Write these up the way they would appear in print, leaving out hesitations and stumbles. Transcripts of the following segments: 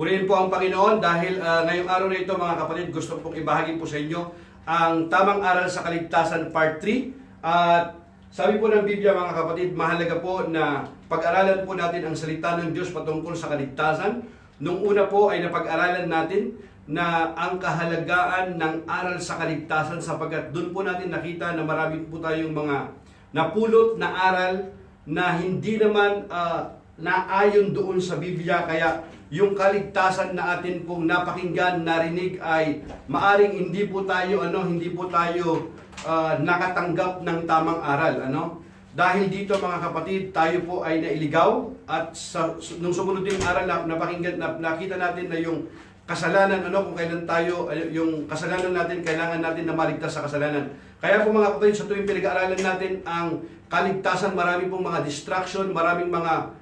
Purihin po ang Panginoon dahil ngayong araw na ito mga kapatid, gusto pong ibahagi po sa inyo ang tamang aral sa kaligtasan part 3. At sabi po ng Biblia mga kapatid, mahalaga po na pag-aralan po natin ang salita ng Diyos patungkol sa kaligtasan. Nung una po ay napag-aralan natin na ang kahalagaan ng aral sa kaligtasan sapagkat doon po natin nakita na marami po tayong mga napulot na aral na hindi naman naayon doon sa Biblia, kaya yung kaligtasan na atin pong napakinggan, narinig ay maaring hindi po tayo nakatanggap ng tamang aral, Dahil dito mga kapatid, tayo po ay nailigaw at nung sumunod yung aral na napakinggan, nakita natin na yung kasalanan, kung kailan tayo, yung kasalanan natin, kailangan natin na maligtas sa kasalanan. Kaya po mga kapatid, sa tuwing pinag-aaralan natin ang kaligtasan, marami pong mga distraction, maraming mga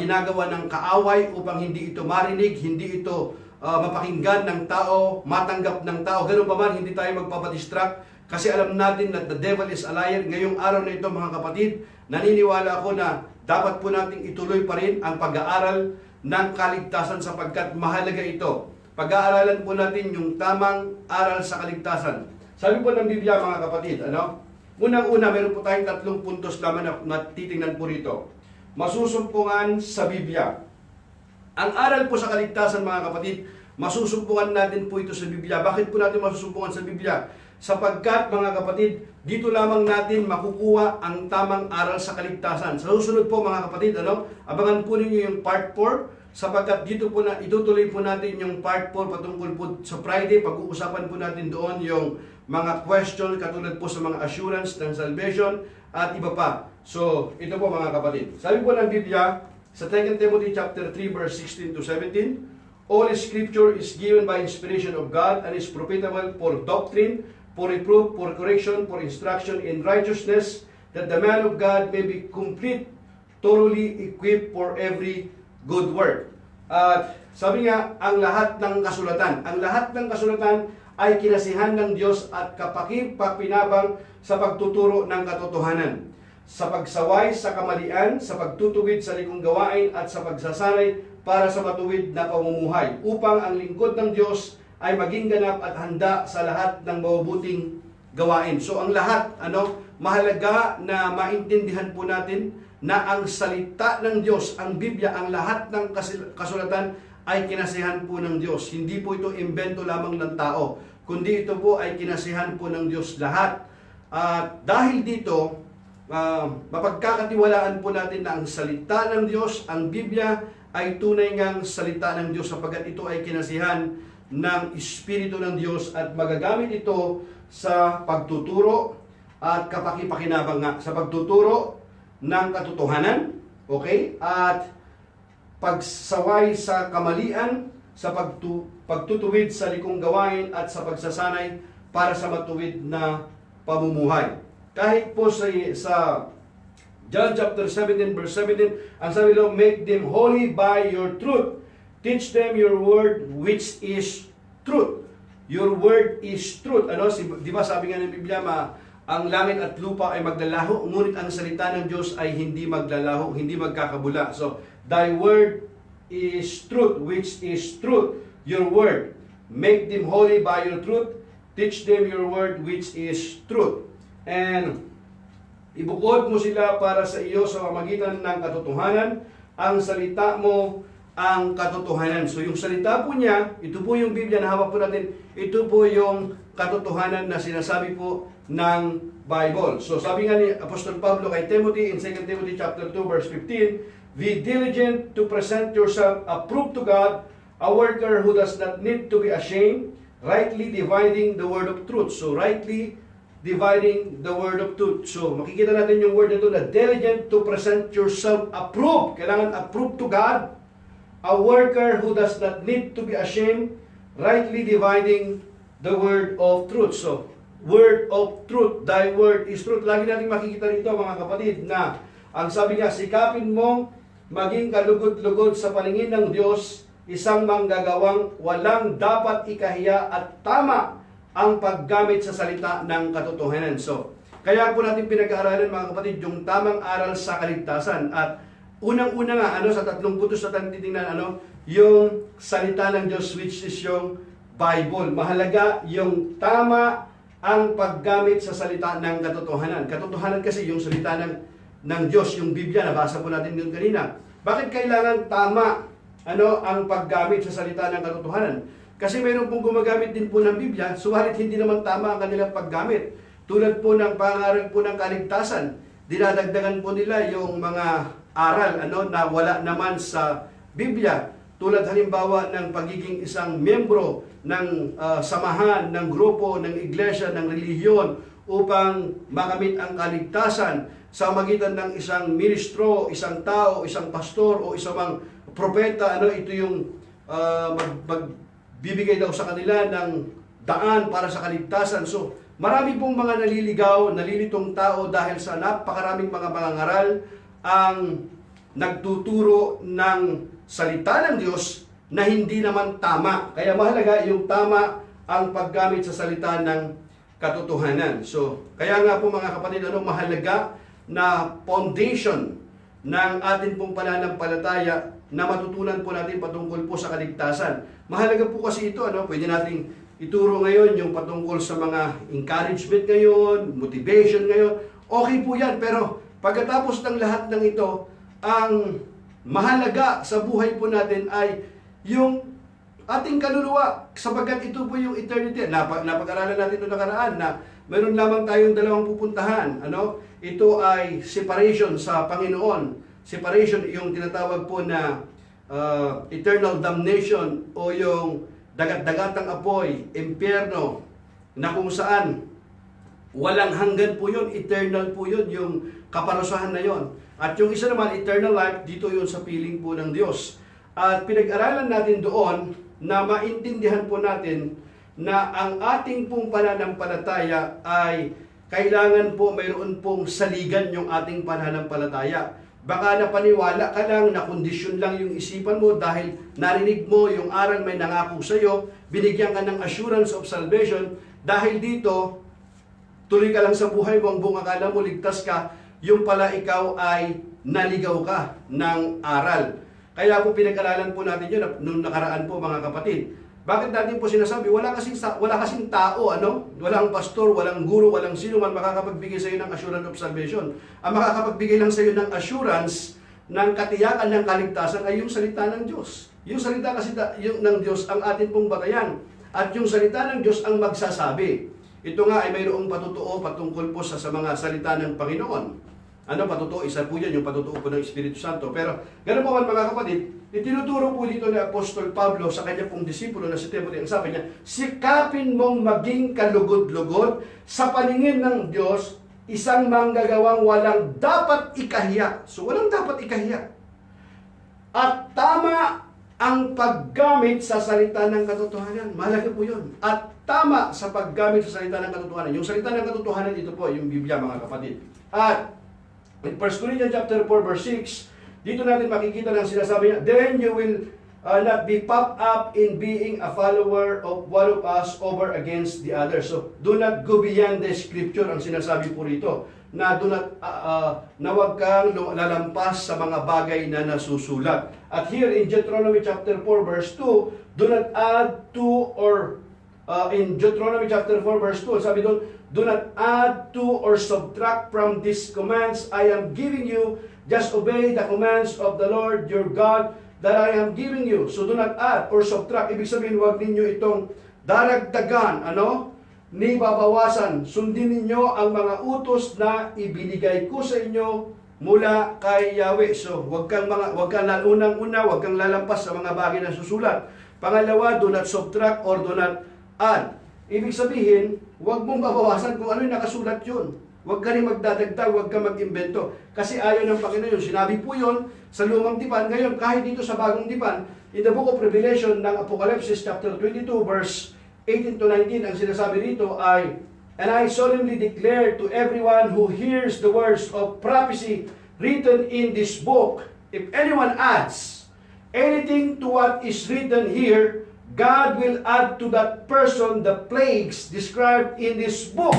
ginagawa ng kaaway upang hindi ito marinig, hindi ito mapakinggan ng tao, matanggap ng tao. Ganun pa man, hindi tayo magpapadistract kasi alam natin na the devil is a liar. Ngayong araw na ito mga kapatid, naniniwala ako na dapat po nating ituloy pa rin ang pag-aaral ng kaligtasan sapagkat mahalaga ito. Pag-aaralan po natin yung tamang aral sa kaligtasan. Sabi po ng Biblia mga kapatid, unang-una, meron po tayong 3 puntos naman na titingnan po rito. Masusumpungan sa Biblia. Ang aral po sa kaligtasan mga kapatid, masusumpungan natin po ito sa Biblia. Bakit po natin masusumpungan sa Biblia? Sapagkat mga kapatid, dito lamang natin makukuha ang tamang aral sa kaligtasan. Sa susunod po mga kapatid, abangan po ninyo yung part 4 sapagkat dito po na itutuloy po natin yung part 4 patungkol po sa Friday. Pag-uusapan po natin doon yung mga question katulad po sa mga assurance ng salvation at iba pa. So, ito po mga kapatid. Sabi po ng Biblia sa 2 Timothy chapter 3 verse 16 to 17, all scripture is given by inspiration of God and is profitable for doctrine, for reproof, for correction, for instruction in righteousness, that the man of God may be complete, thoroughly equipped for every good work. At sabi nga, ang lahat ng kasulatan ay kinasihan ng Diyos at kapakipapinabang sa pagtuturo ng katotohanan, sa pagsaway sa kamalian, sa pagtutuwid sa likong gawain at sa pagsasanay para sa matuwid na pamumuhay, upang ang lingkod ng Diyos ay maging ganap at handa sa lahat ng mabubuting gawain. So ang lahat, mahalaga na maintindihan po natin na ang salita ng Diyos, ang Biblia, ang lahat ng kasulatan ay kinasihan po ng Diyos. Hindi po ito imbento lamang ng tao, kundi ito po ay kinasihan po ng Diyos lahat. At dahil dito, mapagkakatiwalaan po natin na ang salita ng Diyos, ang Biblia, ay tunay ngang salita ng Diyos sapagkat ito ay kinasihan ng Espiritu ng Diyos at magagamit ito sa pagtuturo at kapakipakinabang nga sa pagtuturo ng katotohanan, at pagsaway sa kamalian, sa pagtutuwid sa likong gawain at sa pagsasanay para sa matuwid na pamumuhay. Kahit po sa John chapter 17 verse 17, ang sabi lang, make them holy by your truth. Teach them your word which is truth. Your word is truth. Di ba sabi nga ng Biblia, ang langit at lupa ay maglalaho, ngunit ang salita ng Diyos ay hindi maglalaho, hindi magkakabula. So, thy word is truth, which is truth. Your word. Make them holy by your truth. Teach them your word, which is truth. And ibukod mo sila para sa iyo sa pamamagitan ng katotohanan. Ang salita mo ang katotohanan. So yung salita po niya, ito po yung Biblia na hawak po natin, ito po yung katotohanan na sinasabi po ng Bible. So sabi nga ni Apostol Pablo kay Timothy in 2 Timothy chapter 2 verse 15, be diligent to present yourself approved to God, a worker who does not need to be ashamed, rightly dividing the word of truth. So rightly dividing the word of truth. So makikita natin yung word nito na diligent to present yourself approved. Kailangan approved to God, a worker who does not need to be ashamed, rightly dividing the word of truth. So, word of truth, thy word is truth. Lagi natin makikita rito mga kapatid na ang sabi niya, sikapin mong maging kalugod-lugod sa paningin ng Diyos, isang manggagawang walang dapat ikahiya at tama ang paggamit sa salita ng katotohanan. So, kaya po natin pinag-aaralan mga kapatid yung tamang aral sa kaligtasan. At unang-una nga, sa 3 puntos na tayo titingnan, yung salita ng Diyos, which is yung Bible. Mahalaga yung tama ang paggamit sa salita ng katotohanan. Katotohanan kasi yung salita ng Diyos, yung Biblia, nabasa po natin yun kanina. Bakit kailangan tama ang paggamit sa salita ng katotohanan? Kasi mayroon pong gumagamit din po ng Biblia, subalit hindi naman tama ang kanilang paggamit. Tulad po ng pangaral po ng kaligtasan, dinadagdagan po nila yung mga aral na wala naman sa Biblia. Tulad halimbawa ng pagiging isang membro ng samahan, ng grupo, ng iglesia, ng relihiyon upang makamit ang kaligtasan sa magitan ng isang ministro, isang tao, isang pastor o isang propeta. Ito yung magbibigay daw sa kanila ng daan para sa kaligtasan. So, marami pong mga naliligaw, nalilitong tao dahil sa napakaraming mga mangangaral ang nagtuturo ng salita ng Diyos na hindi naman tama. Kaya mahalaga yung tama ang paggamit sa salita ng katotohanan. So, kaya nga po mga kapatid, mahalaga na foundation ng atin pong pananampalataya na matutunan po natin patungkol po sa kaligtasan. Mahalaga po kasi ito, pwede nating ituro ngayon yung patungkol sa mga encouragement ngayon, motivation ngayon. Okay po yan, pero pagkatapos ng lahat ng ito, ang mahalaga sa buhay po natin ay yung ating kaluluwa, sapagkat ito po yung eternity. Napag-aralan natin ito nakaraan na meron lamang tayong dalawang pupuntahan. Ito ay separation sa Panginoon. Separation, yung tinatawag po na eternal damnation o yung dagat-dagatang apoy, impyerno, na kung saan walang hanggan po yun, eternal po yun, yung kaparusahan na yun. At yung isa naman, eternal life, dito yun sa piling po ng Diyos. At pinag-aralan natin doon na maintindihan po natin na ang ating pong pananampalataya ay kailangan po mayroon pong saligan yung ating pananampalataya. Baka napaniwala ka lang, na kondisyon lang yung isipan mo dahil narinig mo yung aral may nangako sa iyo, binigyan ka ng assurance of salvation, dahil dito, tuloy ka lang sa buhay mo, ang buong akala mo ligtas ka, yung pala ikaw ay naligaw ka ng aral. Kaya po pinag-aralan po natin yun noong nakaraan po mga kapatid. Bakit natin po sinasabi? Wala kasing tao, walang pastor, walang guro, walang sino man makakapagbigay sa iyo ng assurance of salvation. Ang makakapagbigay lang sa iyo ng assurance ng katiyakan ng kaligtasan ay yung salita ng Diyos. Yung salita kasi ng Diyos ang atin pong batayan. At yung salita ng Diyos ang magsasabi. Ito nga ay mayroong patutuo patungkol po sa mga salita ng Panginoon. Patutuo? Isa po yan, yung patutuo po ng Espiritu Santo. Pero, gano'n po man mga kapatid, itinuturo po dito ni Apostol Pablo sa kanya pong disipulo na si Timothy. Ang sabi niya, sikapin mong maging kalugod-lugod sa paningin ng Diyos, isang manggagawang walang dapat ikahiya. So, walang dapat ikahiya. At tama ang paggamit sa salita ng katotohanan. Mahalaga po yun. At tama sa paggamit sa salita ng katotohanan. Yung salita ng katotohanan, ito po, yung Biblia mga kapatid. At in 1 Corinthians chapter 4 verse 6, dito natin makikita ng sinasabi niya, then you will not be puffed up in being a follower of one of us over against the other. So, do not go beyond the scripture, ang sinasabi po rito, na do not, na huwag kang lalampas sa mga bagay na nasusulat. At here in Deuteronomy chapter 4 verse 2, do not add to or in Deuteronomy chapter 4 verse 2, sabi doon, do not add to or subtract from these commands I am giving you. Just obey the commands of the Lord your God that I am giving you. So do not add or subtract. Ibig sabihin, huwag ninyo itong daragdagan, ni babawasan. Sundin ninyo ang mga utos na ibinigay ko sa inyo mula kay Yahweh. So, huwag kang unang-una, huwag kang lalampas sa mga bagay na susulat. Pangalawa, do not subtract or do not add. Ibig sabihin, huwag mong babawasan kung ano yung nakasulat yun. Huwag ka rin magdadagdag, huwag ka mag-imbento. Kasi ayaw ng Panginoon. Sinabi po yun sa lumang tipan. Ngayon, kahit dito sa bagong tipan, in the book of Revelation ng Apocalypse chapter 22 verse 18 to 19, ang sinasabi rito ay, and I solemnly declare to everyone who hears the words of prophecy written in this book, if anyone adds anything to what is written here, God will add to that person the plagues described in this book.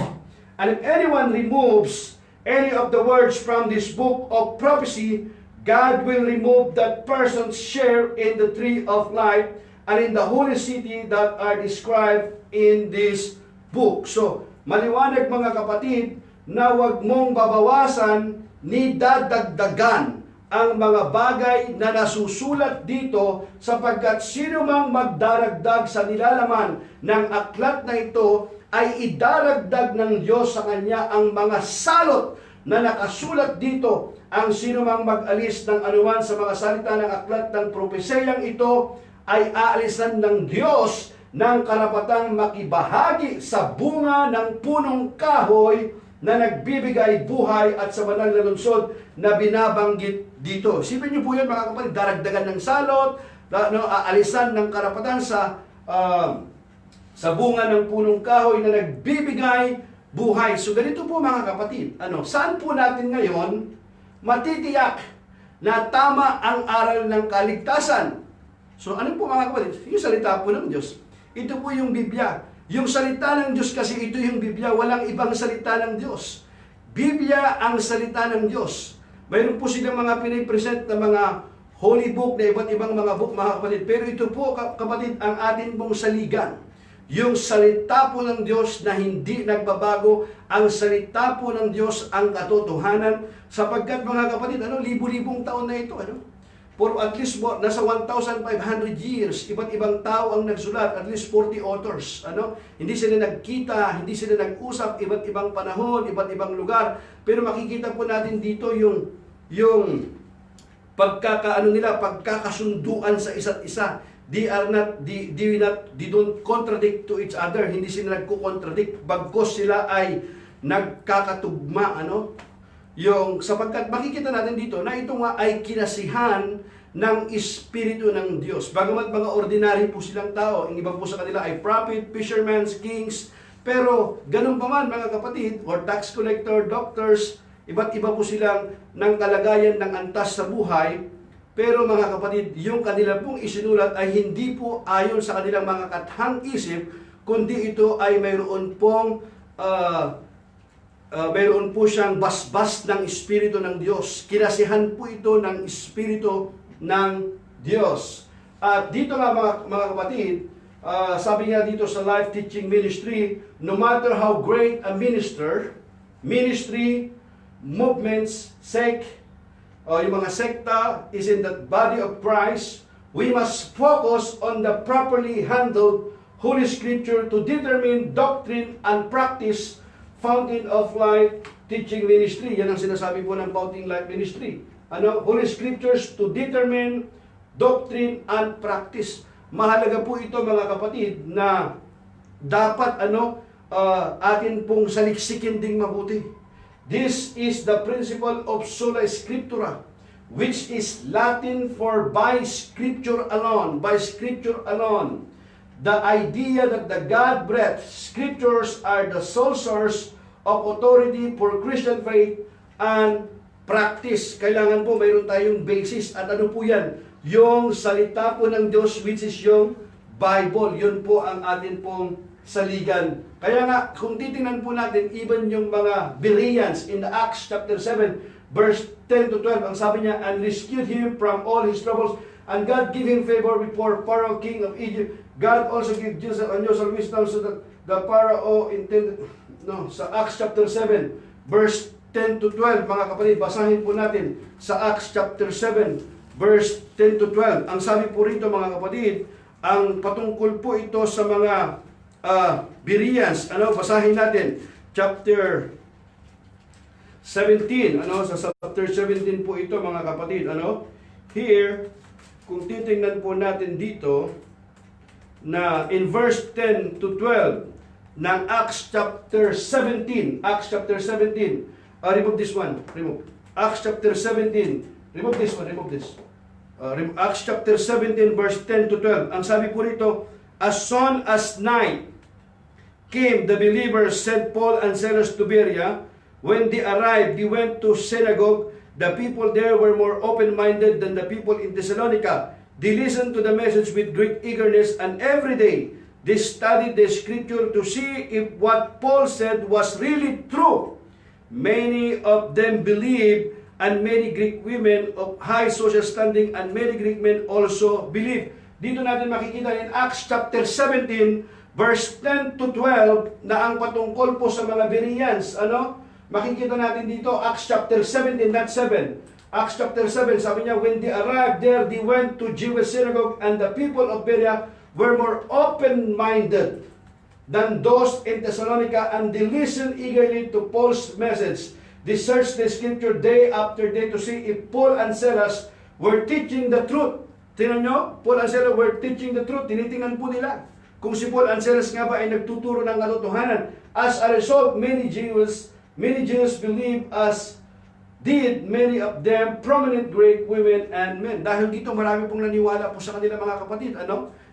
And if anyone removes any of the words from this book of prophecy, God will remove that person's share in the tree of life and in the holy city that are described in this book. So, maliwanag mga kapatid, na wag mong babawasan ni dadagdagan ang mga bagay na nasusulat dito, sapagkat sino mang magdaragdag sa nilalaman ng aklat na ito ay idaragdag ng Diyos sa kanya ang mga salot na nakasulat dito. Ang sino mang mag-alis ng anuman sa mga salita ng aklat ng propesiyang ito ay aalisan ng Diyos ng karapatang makibahagi sa bunga ng punong kahoy na nagbibigay buhay at sa banal na lungsod na binabanggit dito. Isipin niyo po yan mga kapatid, daragdagan ng salot, aalisan ng karapatan sa bunga ng punong kahoy na nagbibigay buhay. So ganito po mga kapatid, saan po natin ngayon matitiyak na tama ang aral ng kaligtasan? So ano po mga kapatid? Yung salita po ng Diyos. Ito po yung Biblia. Yung salita ng Diyos kasi ito yung Biblia. Walang ibang salita ng Diyos. Biblia ang salita ng Diyos. Mayroon po silang mga pinipresent na mga holy book na iba't ibang mga book mga kapatid. Pero ito po kapatid ang atin pong saligan. Yung salita po ng Diyos na hindi nagbabago, ang salita po ng Diyos ang katotohanan, sapagkat mga kapatid, libu-libong taon na ito, for at least nasa 1,500 years, iba't ibang tao ang nagsulat, at least 40 authors, hindi sila nagkita, hindi sila nag-usap, iba't ibang panahon, iba't ibang lugar, pero makikita po natin dito yung pagkakasunduan sa isa't isa. They don't contradict to each other. Hindi sila nagko-contradict. Bagkos sila ay nagkakatugma, sapagkat makikita natin dito na ito nga ay kinasihan ng Espiritu ng Diyos. Bagamat mga ordinary po silang tao, ang iba po sa kanila ay prophet, fishermen, kings, pero ganun pa man mga kapatid, or tax collector, doctors, iba't iba po silang ng kalagayan ng antas sa buhay. Pero mga kapatid, yung kanila pong isinulat ay hindi po ayon sa kanilang mga kathang isip, kundi ito ay mayroon po siyang basbas ng Espiritu ng Diyos. Kinasihan po ito ng Espiritu ng Diyos. At dito nga mga kapatid, sabi nga dito sa Life Teaching Ministry, no matter how great a ministry, movements, yung mga sekta is in the body of Christ, we must focus on the properly handled Holy Scripture to determine doctrine and practice. Fountain of Life Teaching Ministry. Yan ang sinasabi po ng Fountain Life Ministry. Holy Scriptures to determine doctrine and practice. Mahalaga po ito mga kapatid na dapat atin pong saliksikin ding mabuti. This is the principle of sola scriptura, which is Latin for by Scripture alone. By Scripture alone. The idea that the God-breathed Scriptures are the sole source of authority for Christian faith and practice. Kailangan po mayroon tayong basis. At ano po yan? Yung salita po ng Diyos, which is yung Bible. Yun po ang atin pong saligan. Kaya nga, kung titingnan po natin, even yung mga Bereans in the Acts chapter 7, verse 10 to 12, ang sabi niya, and rescued him from all his troubles, and God gave him favor before Pharaoh, king of Egypt. God also gave Jesus unusual wisdom so that the Pharaoh intended, sa Acts chapter 7, verse 10 to 12, mga kapatid, basahin po natin sa Acts chapter 7, verse 10 to 12. Ang sabi po rito mga kapatid, ang patungkol po ito sa mga Bereans. Basahin natin chapter 17. Sa chapter 17 po ito mga kapatid. Here, kung titingnan po natin dito na in verse 10 to 12 ng Acts chapter 17. Acts chapter 17. Remove this one. Remove. Acts chapter 17. Remove this one. Remove this. Acts chapter 17 verse 10 to 12. Ang sabi po rito, as soon as night came, the believers sent Paul and Silas to Berea. When they arrived, they went to synagogue. The people there were more open-minded than the people in Thessalonica. They listened to the message with great eagerness, and every day they studied the Scripture to see if what Paul said was really true. Many of them believed, and many Greek women of high social standing and many Greek men also believed. Dito natin makikita in Acts chapter 17, verse 10 to 12, na ang patungkol po sa mga Bereans. Ano? Makikita natin dito, Acts chapter 17, not 7. Acts chapter 7, sabi niya, when they arrived there, they went to Jewish synagogue, and the people of Berea were more open-minded than those in Thessalonica, and they listened eagerly to Paul's message. They searched the scripture day after day to see if Paul and Silas were teaching the truth. Tingnan nyo, Paul and Silas were teaching the truth. Tinitingnan po nila kung si Paul and Silas nga ba ay nagtuturo ng katotohanan. As a result, many Jews believed, as did many of them prominent Greek women and men. Dahil dito marami pong naniwala po sa kanila mga kapatid,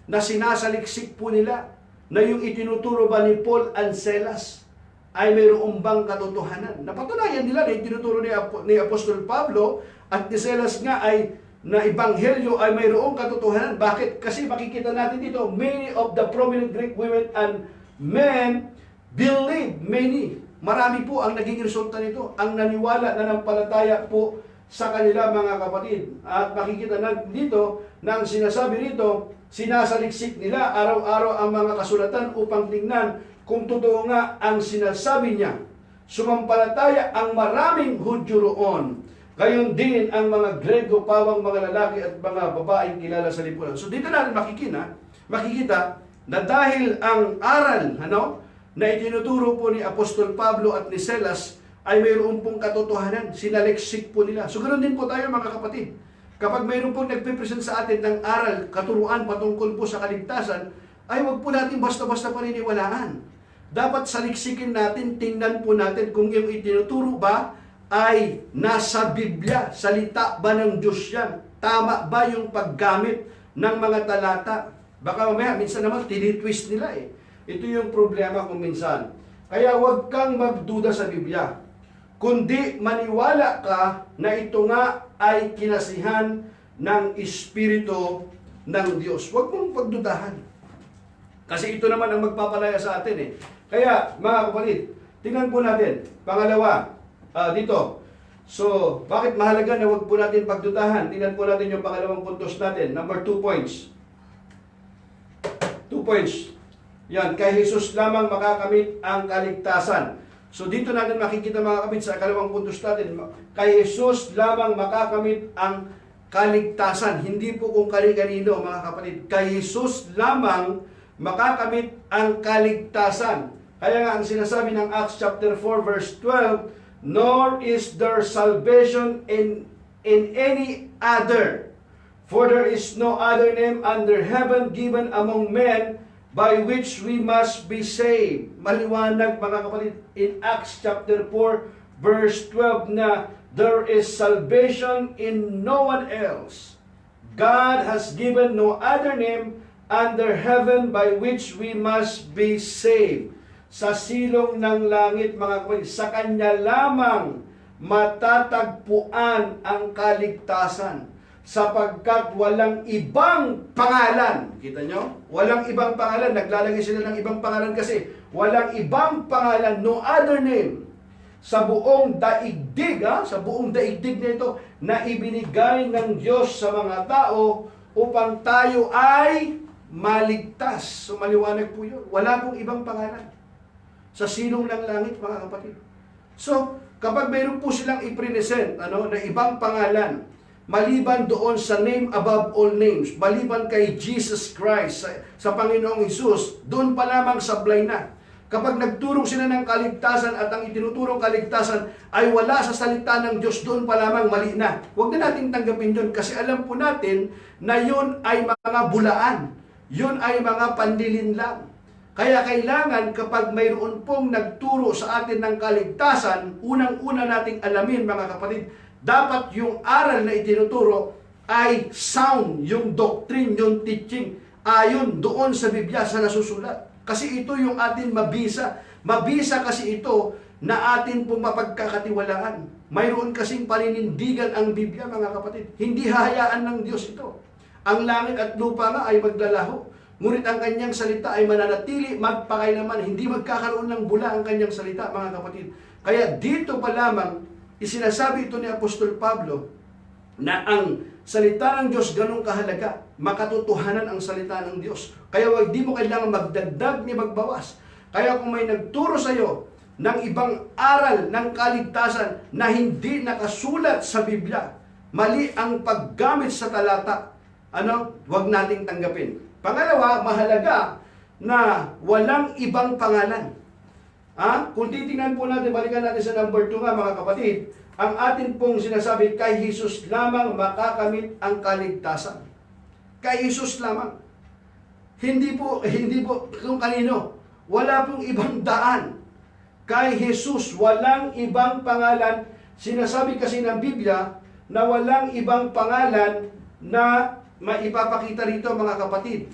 na sinasaliksik po nila na yung itinuturo ba ni Paul and Silas ay mayroong bang katotohanan. Napatunayan nila na itinuturo ni Apostol Pablo at ni Silas nga ay na ebanghelyo ay mayroong katotohanan. Bakit? Kasi makikita natin dito, many of the prominent Greek women and men believe. Marami po ang naging resulta nito. Ang naniwala na nampalataya po sa kanila mga kapatid. At makikita natin dito na ang sinasabi rito, sinasaliksik nila araw-araw ang mga kasulatan upang tingnan kung totoo nga ang sinasabi niya. Sumampalataya ang maraming Hudyo roon. Gayon din ang mga Grego, pawang mga lalaki at mga babaeng kilala sa lipunan. So dito natin makikita na dahil ang aral na itinuturo po ni Apostol Pablo at ni Silas ay mayroon pong katotohanan, sinaliksik po nila. So ganoon din po tayo mga kapatid. Kapag mayroon pong nagpipresent sa atin ng aral, katuruan patungkol po sa kaligtasan, ay wag po natin basta-basta paniniwalaan. Dapat saliksikin natin, tingnan po natin kung yung itinuturo ba ay nasa Biblia, salita ba ng Diyos yan? Tama ba yung paggamit ng mga talata? Baka mamaya, minsan naman, tinitwist nila eh. Ito yung problema kung minsan. Kaya huwag kang magduda sa Biblia. Kundi maniwala ka na ito nga ay kinasihan ng Espiritu ng Diyos. Huwag mong pagdudahan. Kasi ito naman ang magpapalaya sa atin eh. Kaya, mga kapatid, tingnan po natin. Pangalawa, dito. So, bakit mahalaga na huwag po natin pagdudahan? Tingnan po natin yung pangalawang puntos natin. Number 2 points. 2 points. Yan, kay Jesus lamang makakamit ang kaligtasan. So, dito natin makikita mga kapatid sa ikalawang puntos natin. Kay Jesus lamang makakamit ang kaligtasan. Hindi po kung kani-kanino mga kapatid. Kay Jesus lamang makakamit ang kaligtasan. Kaya nga ang sinasabi ng Acts chapter 4 verse 12, nor is there salvation in any other, for there is no other name under heaven given among men by which we must be saved. Maliwanag mga kapatid in Acts chapter 4 verse 12 na there is salvation in no one else. God has given no other name under heaven by which we must be saved. Sa silong ng langit, mga kapatid, sa Kanya lamang matatagpuan ang kaligtasan, sapagkat walang ibang pangalan. Kita nyo? Walang ibang pangalan. Naglalagay sila ng ibang pangalan kasi walang ibang pangalan, no other name, sa buong daigdig, sa buong daigdig na ito, na ibinigay ng Diyos sa mga tao upang tayo ay maligtas. So maliwanag po yun. Wala pong ibang pangalan sa silong ng langit, mga kapatid. So, kapag mayroon po silang i-present na ibang pangalan, maliban doon sa name above all names, maliban kay Jesus Christ, sa Panginoong Hesus, doon pa lamang sablay na. Kapag nagturo sila ng kaligtasan at ang itinuturong kaligtasan ay wala sa salita ng Diyos, doon pa lamang mali na. Huwag na natin tanggapin yun kasi alam po natin na yun ay mga bulaan. Yun ay mga pandilin lang. Kaya kailangan kapag mayroon pong nagturo sa atin ng kaligtasan, unang-una nating alamin mga kapatid, dapat yung aral na itinuturo ay sound, yung doctrine, yung teaching, ayon doon sa Biblia, sa nasusulat. Kasi ito yung atin mabisa. Mabisa kasi ito na atin pong mapagkakatiwalaan. Mayroon kasing paninindigan ang Biblia mga kapatid. Hindi hahayaan ng Diyos ito. Ang langit at lupa nga ay maglalaho. Ngunit ang kanyang salita ay mananatili magpakailaman. Hindi magkakaroon ng bula ang kanyang salita, mga kapatid. Kaya dito pa lamang, isinasabi ito ni Apostol Pablo na ang salita ng Diyos ganun kahalaga, makatotohanan ang salita ng Diyos. Kaya di mo kailangan magdagdag ni magbawas. Kaya kung may nagturo sa iyo ng ibang aral ng kaligtasan na hindi nakasulat sa Biblia, mali ang paggamit sa talata, wag nating tanggapin. Pangalawa, mahalaga na walang ibang pangalan. Kung titingnan po natin, balikan natin sa number 2 nga mga kapatid, ang atin pong sinasabi, kay Jesus lamang makakamit ang kaligtasan. Kay Jesus lamang. Hindi po kung kanino. Wala pong ibang daan. Kay Jesus, walang ibang pangalan. Sinasabi kasi ng Biblia na walang ibang pangalan na maipapakita rito mga kapatid.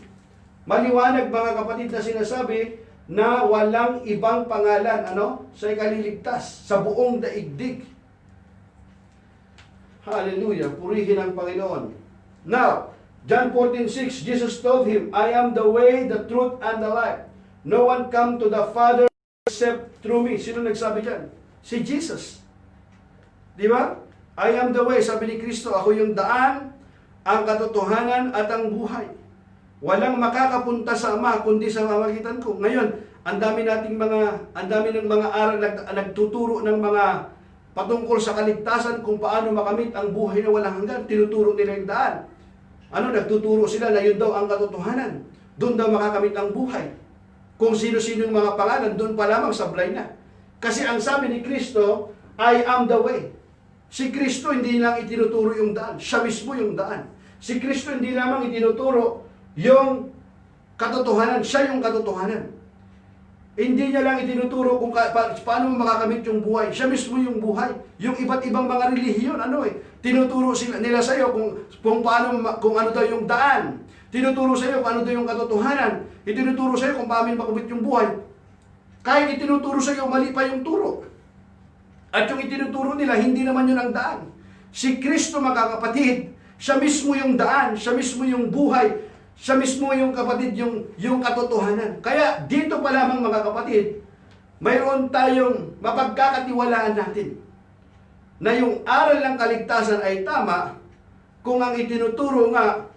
Maliwanag mga kapatid na sinasabi na walang ibang pangalan sa ikaliligtas sa buong daigdig. Hallelujah! Purihin ang Panginoon. Now, John 14:6, Jesus told him, I am the way, the truth, and the life. No one come to the Father except through me. Sino nagsabi dyan? Si Jesus. Di ba? I am the way, sabi ni Kristo, ako yung daan, ang katotohanan at ang buhay. Walang makakapunta sa Ama kundi sa pamamagitan ko. Ngayon, ang dami ng mga aral nagtuturo ng mga patungkol sa kaligtasan kung paano makamit ang buhay na walang hanggan. Tinuturo nila yung daan. Nagtuturo sila na yun daw ang katotohanan. Doon daw makakamit ang buhay. Kung sino-sino yung mga pangalan, doon pa lamang sablay na. Kasi ang sabi ni Kristo, I am the way. Si Kristo hindi lang itinuturo yung daan. Siya mismo yung daan. Si Kristo hindi lamang itinuturo yung katotohanan. Siya yung katotohanan. Hindi niya lang itinuturo kung paano makakamit yung buhay. Siya mismo yung buhay. Yung iba't ibang mga relihiyon, tinuturo nila sa iyo kung ano daw yung daan. Tinuturo sa iyo kung ano daw yung katotohanan. Itinuturo sa iyo kung paano makamit yung buhay. Kahit itinuturo sa iyo, mali pa yung turo. At yung itinuturo nila, hindi naman yun ang daan. Si Kristo, mga kapatid, siya mismo yung daan, siya mismo yung buhay, siya mismo yung kapatid, yung katotohanan. Kaya dito pa lamang mga kapatid, mayroon tayong mapagkakatiwalaan natin na yung aral ng kaligtasan ay tama kung ang itinuturo nga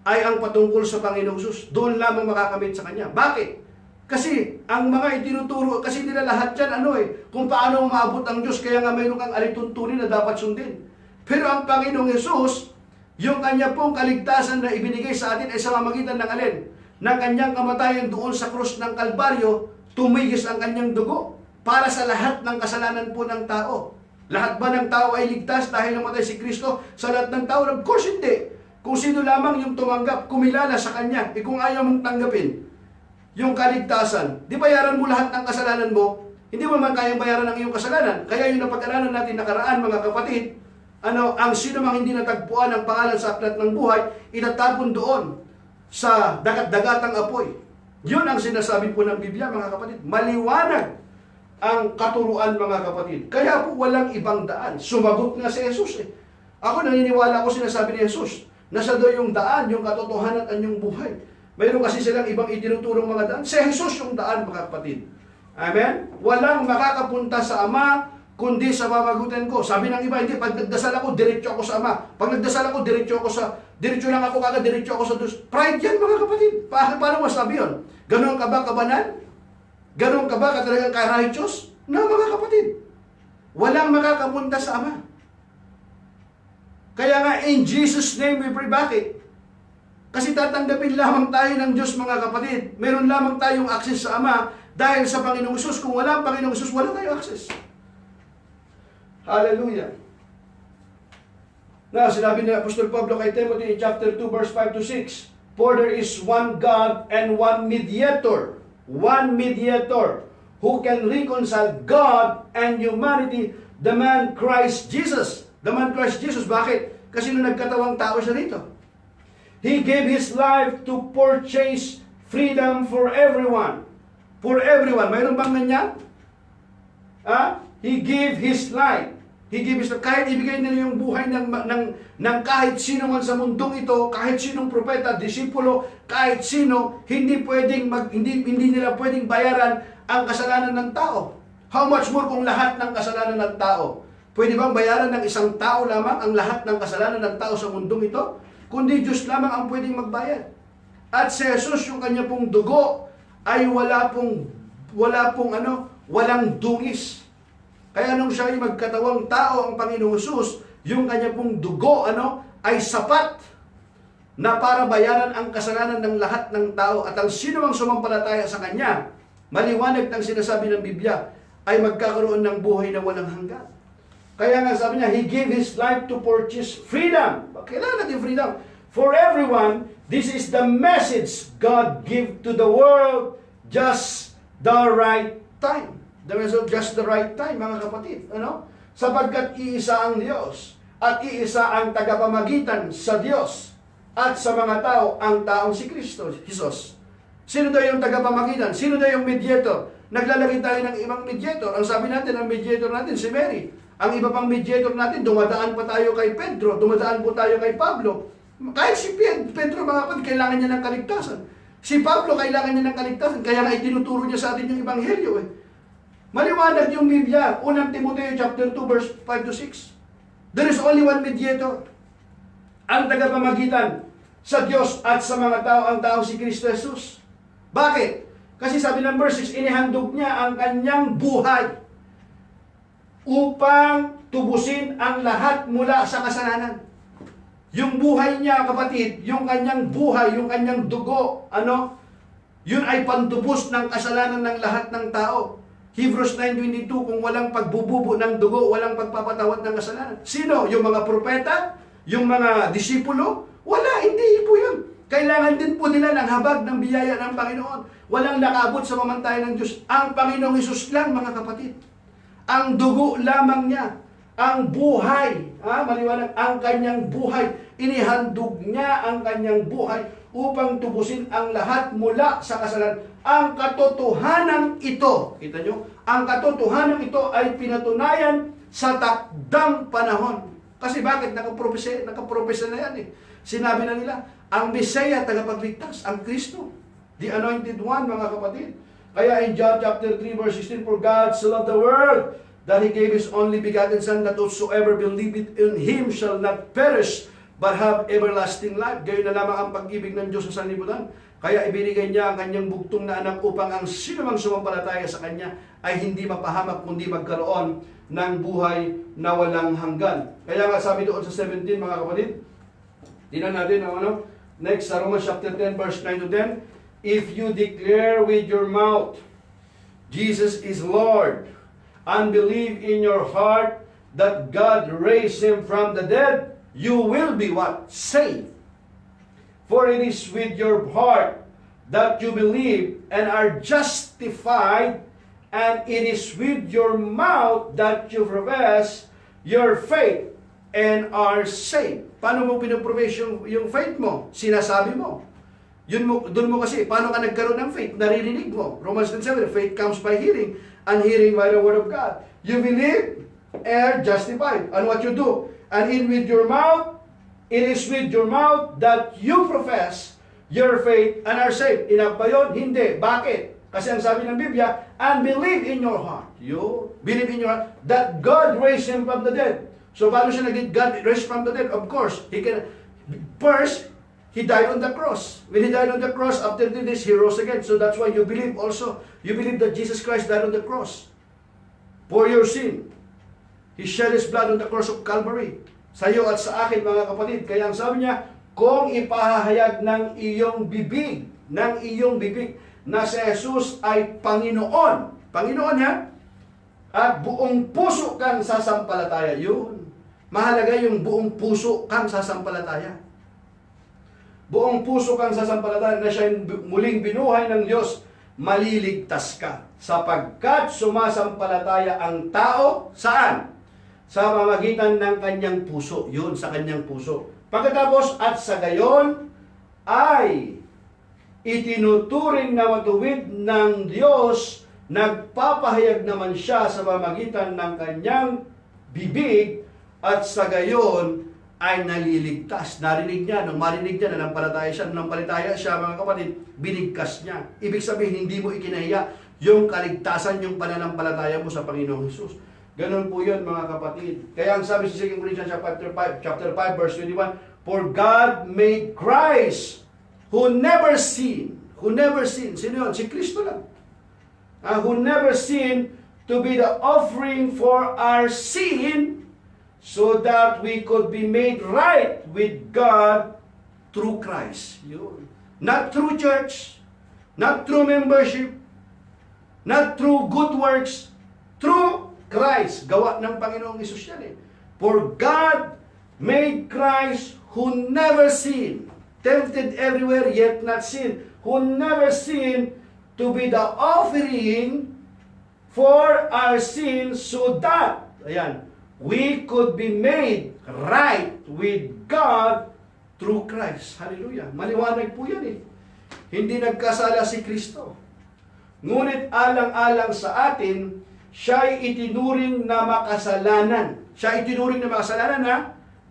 ay ang patungkol sa Panginoong Hesus. Doon lamang makakamit sa Kanya. Bakit? Kasi ang mga itinuturo, kasi nila lahat yan, kung paano maabot ang Diyos, kaya nga mayroon kang alituntunin na dapat sundin. Pero ang Panginoong Hesus, yung Kanya pong kaligtasan na ibinigay sa atin ay sa pamamagitan ng alin? Ng Kanyang kamatayan doon sa krus ng Kalbaryo, tumigis ang Kanyang dugo para sa lahat ng kasalanan po ng tao. Lahat ba ng tao ay ligtas dahil namatay si Kristo sa lahat ng tao? Of course hindi. Kung sino lamang yung tumanggap, kumilala sa Kanya, kung ayaw mong tanggapin yung kaligtasan, di bayaran mo lahat ng kasalanan mo, hindi mo man kayang bayaran ang iyong kasalanan. Kaya yung napag-aralan natin nakaraan mga kapatid, ang sino mang hindi natagpuan ang pangalan sa aklat ng buhay, itatapon doon sa dagat-dagatang apoy. Yun ang sinasabi po ng Biblia mga kapatid. Maliwanag ang katuruan mga kapatid. Kaya po walang ibang daan. Sumagot nga si Jesus Ako naniniwala ko sinasabi ni Jesus, nasa doon yung daan, yung katotohanan at yung buhay. Mayroon kasi silang ibang itinuturong mga daan. Si Jesus yung daan mga kapatid. Amen? Walang makakapunta sa Ama kundi sa pamamagitan ko. Sabi ng iba, hindi, pag nagdasal ako, diretso ako sa Ama. Pag nagdasal ako, diretso lang ako kagad, diretso ako sa Diyos. Pride yan mga kapatid. Paano masabi yun? Ganon ka ba kabanan? Ganon ka ba talagang ka-righteous? Na mga kapatid. Walang makakapunta sa Ama. Kaya nga, in Jesus' name we pray. Bakit? Kasi tatanggapin lamang tayo ng Diyos mga kapatid. Meron lamang tayong access sa Ama dahil sa Panginoong Hesus. Kung wala ang Panginoong Hesus, wala tayong access. Hallelujah. Now, sinabi ni Apostol Pablo kay Timothy in chapter 2 verse 5 to 6, for there is one God and one mediator who can reconcile God and humanity, the man Christ Jesus. The man Christ Jesus. Bakit? Kasi nung nagkatawang tao siya rito. He gave His life to purchase freedom for everyone. For everyone. Mayroon bang ganyan? He gave His life. He gave His life. Kahit ibigay nila yung buhay ng kahit sino man sa mundong ito, kahit sinong propeta, disipulo, kahit sino, hindi nila pwedeng bayaran ang kasalanan ng tao. How much more kung lahat ng kasalanan ng tao Pwede bang bayaran ng isang tao lamang ang lahat ng kasalanan ng tao sa mundong ito? Kundi Diyos lamang ang pwedeng magbayad. At si Jesus, yung kanya pong dugo, ay walang dungis. Kaya nung siya ay magkatawang tao, ang Panginoong Jesus, yung kanya pong dugo, ay sapat na para bayaran ang kasalanan ng lahat ng tao. At ang sino mang sumampalataya sa kanya, maliwanag ng sinasabi ng Biblia, ay magkakaroon ng buhay na walang hanggan. Kaya nga sabi niya, He gave His life to purchase freedom. Kailangan natin freedom. For everyone, this is the message God give to the world, just the right time. The message, just the right time, mga kapatid. Sapagkat iisa ang Diyos at iisa ang tagapamagitan sa Diyos at sa mga tao, ang taong si Kristo, Jesus. Sino daw yung tagapamagitan? Sino daw yung mediator? Naglalagay tayo ng ibang mediator. Ang sabi natin, ang mediator natin, si Mary. Ang iba pang mediator natin, dumadaan pa tayo kay Pedro, dumadaan po tayo kay Pablo. Kahit si Pedro, mga kapatid, kailangan niya ng kaligtasan. Si Pablo, kailangan niya ng kaligtasan. Kaya nga itinuturo niya sa atin yung Ebanghelyo. Maliwanag yung Biblia. 1 Timoteo chapter 2, verse 5 to 6. There is only one mediator. Ang tagapamagitan sa Diyos at sa mga tao, ang taong si Kristo Jesus. Bakit? Kasi sabi ng verse 6, inihandog niya ang kanyang buhay upang tubusin ang lahat mula sa kasalanan. Yung buhay niya, kapatid, yung kanyang buhay, yung kanyang dugo, yun ay pantubos ng kasalanan ng lahat ng tao. Hebrews 9:22, kung walang pagbububo ng dugo, walang pagpapatawad ng kasalanan. Sino? Yung mga propeta? Yung mga disipulo? Wala, hindi po yun. Kailangan din po nila ng habag ng biyaya ng Panginoon. Walang nakabot sa pamantayan ng Diyos. Ang Panginoong Hesus lang, mga kapatid. Ang dugo lamang niya, ang buhay, maliwanag, ang kanyang buhay, inihandog niya ang kanyang buhay upang tubusin ang lahat mula sa kasalanan. Ang katotohanan ito, kita nyo, ang katotohanan ito ay pinatunayan sa takdang panahon. Kasi bakit? Nakapropesya na yan. Sinabi na nila, ang Messiah, tagapagligtas, ang Kristo, the Anointed One, mga kapatid. Kaya in John chapter 3 verse 16, for God so loved the world that He gave His only begotten Son, that whosoever believeth in Him shall not perish, but have everlasting life. Gayon na lamang ang pag-ibig ng Diyos sa sanlibutan. Kaya ibinigay niya ang kanyang bugtong na anak upang ang sino mang sumampalataya sa kanya ay hindi mapahamak, kundi magkaroon ng buhay na walang hanggan. Kaya nga sabi doon sa 17, mga kapatid, tingnan natin ang next sa Romans chapter 10 verse 9 to 10. If you declare with your mouth Jesus is Lord, and believe in your heart that God raised Him from the dead, you will be what? Saved. For it is with your heart that you believe and are justified, and it is with your mouth that you profess your faith and are saved. Paano mo pinoprofess yung faith mo? Sinasabi mo. Doon mo kasi, paano ka nagkaroon ng faith? Naririnig mo. Romans 10:7, faith comes by hearing, and hearing by the word of God. You believe, and justified. And what you do? And in with your mouth, it is with your mouth that you profess your faith and are saved. Enough ba yun? Hindi. Bakit? Kasi ang sabi ng Biblia, and believe in your heart. You believe in your heart that God raised Him from the dead. So, paano siya God raised from the dead? Of course, first, He died on the cross. When He died on the cross, after 3 days, He rose again. So that's why you believe also. You believe that Jesus Christ died on the cross for your sin. He shed His blood on the cross of Calvary. Sa iyo at sa akin, mga kapatid. Kaya ang sabi niya, kung ipahahayag ng iyong bibig, na si Jesus ay Panginoon. Panginoon niya, at buong puso kang sasampalataya. Yun. Mahalaga yung buong puso kang sasampalataya. Buong puso kang sasampalataya na siya muling binuhay ng Diyos, maliligtas ka. Sapagkat sumasampalataya ang tao, saan? Sa pamamagitan ng kanyang puso. Yun, sa kanyang puso. Pagkatapos, at sa gayon, ay itinuturing na matuwid ng Diyos, nagpapahayag naman siya sa pamamagitan ng kanyang bibig, at sa gayon, ay naliligtas. Narinig niya, nung marinig niya, nanampalataya siya, mga kapatid, binigkas niya. Ibig sabihin, hindi mo ikinahiya yung kaligtasan, yung pananampalataya mo sa Panginoong Hesus. Ganun po yun, mga kapatid. Kaya ang sabi sa 2 Corinthians chapter 5, verse 21, For God made Christ who never sinned. Who never sinned. Sino yun? Si Kristo lang. Who never sinned to be the offering for our sin so that we could be made right with God through Christ. Yun. Not through church, not through membership, not through good works, through Christ. Gawa ng Panginoong Hesus yan eh. For God made Christ who never sinned, tempted everywhere yet not sinned, who never sinned to be the offering for our sins so that, ayan, we could be made right with God through Christ. Hallelujah. Maliwanag po yan eh. Hindi nagkasala si Kristo. Ngunit alang-alang sa atin, siya'y itinuring na makasalanan. Siya itinuring na makasalanan ha?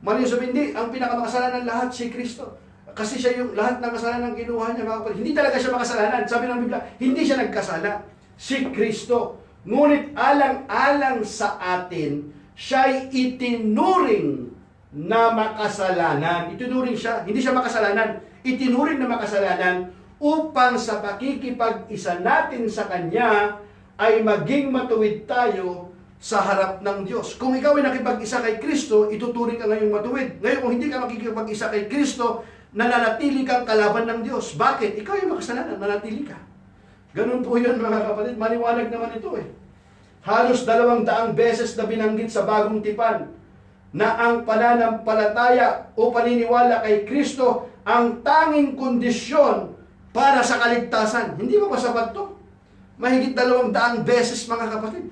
Mali sabihin, hindi. Ang pinakamakasalanan lahat si Kristo. Kasi siya yung lahat ng kasalanan kinuha niya, mga kapatid. Hindi talaga siya makasalanan. Sabi ng Biblia, hindi siya nagkasala. Si Kristo. Ngunit alang-alang sa atin, siya'y itinuring na makasalanan. Itinuring siya. Hindi siya makasalanan. Itinuring na makasalanan upang sa pakikipag-isa natin sa Kanya ay maging matuwid tayo sa harap ng Diyos. Kung ikaw ay nakipag-isa kay Kristo, ituturing ka ngayong matuwid. Ngayon, kung hindi ka makikipag-isa kay Kristo, nananatili kang kalaban ng Diyos. Bakit? Ikaw ay makasalanan, nanatili ka. Ganun po yun, mga kapatid. Maliwanag naman ito eh. Halos 200 beses na binanggit sa Bagong Tipan na ang pananampalataya o paniniwala kay Kristo ang tanging kondisyon para sa kaligtasan. Hindi ba sapat to? Mahigit 200 beses, mga kapatid.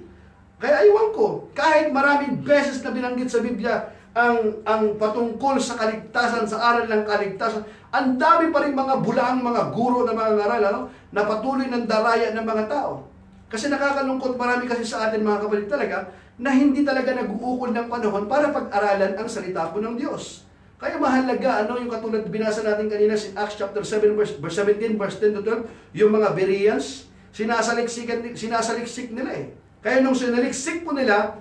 Kaya iwan ko, kahit maraming beses na binanggit sa Biblia ang patungkol sa kaligtasan, sa aral ng kaligtasan, ang dami pa rin mga bulaang mga guro na mga ngaral, na patuloy ng daraya ng mga tao. Kasi nakakalungkot, marami kasi sa atin, mga kapatid, talaga, na hindi talaga nag-uukol ng panahon para pag-aralan ang salita po ng Diyos. Kaya mahalaga, yung katulad binasa natin kanina sa Acts chapter 7, verse 17, verse 10 to 12, yung mga Bereans, sinasaliksik nila eh. Kaya nung sinaliksik po nila,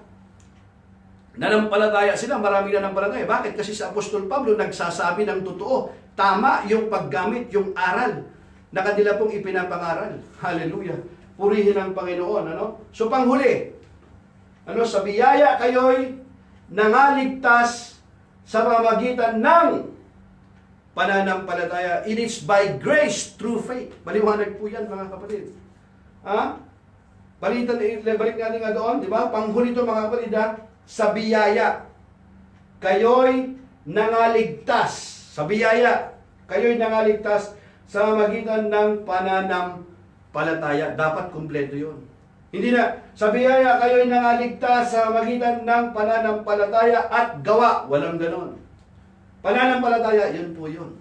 nanampalataya sila, maraming nanampalataya. Bakit? Kasi sa Apostol Pablo, nagsasabi ng totoo. Tama yung paggamit, yung aral na kanila pong ipinapangaral. Hallelujah. Purihin ang Panginoon. So panghuli, sa biyaya kayo'y nangaligtas sa pamamagitan ng pananampalataya. It is by grace through faith. Maliwanag po yan, mga kapatid. Balik natin nga doon, di ba? Panghuli ito, mga kapatid, sa biyaya kayo'y nangaligtas. Sa biyaya kayo'y nangaligtas sa pamamagitan ng pananampalataya. Dapat kumpleto yun. Hindi na, sa biyaya kayo'y nangaligtas sa pamamagitan ng pananampalataya at gawa. Walang ganon. Pananampalataya, yun po yun.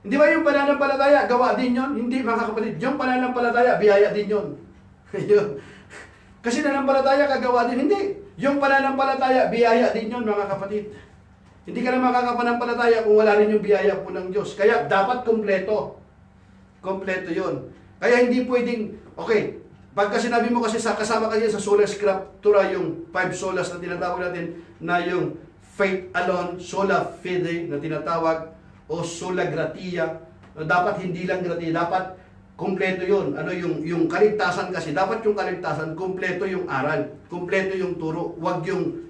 Hindi ba yung pananampalataya, gawa din yun? Hindi, mga kapatid. Yung pananampalataya, biyaya din yun. Kasi nanampalataya, kagawa din. Hindi. Yung pananampalataya, biyaya din yun, mga kapatid. Hindi ka na makakapanampalataya kung wala rin yung biyaya po ng Diyos. Kaya dapat kumpleto. Kumpleto yun. Kaya hindi pwedeng, okay, pagka sinabi mo kasi kasama kasi sa sola scriptura, yung 5 solas na tinatawag natin, na yung faith alone, sola fide na tinatawag, o sola gratia. Dapat hindi lang gratia, dapat kumpleto yun. Yung kaligtasan kasi, dapat yung kaligtasan, kumpleto yung aral, kumpleto yung turo, wag yung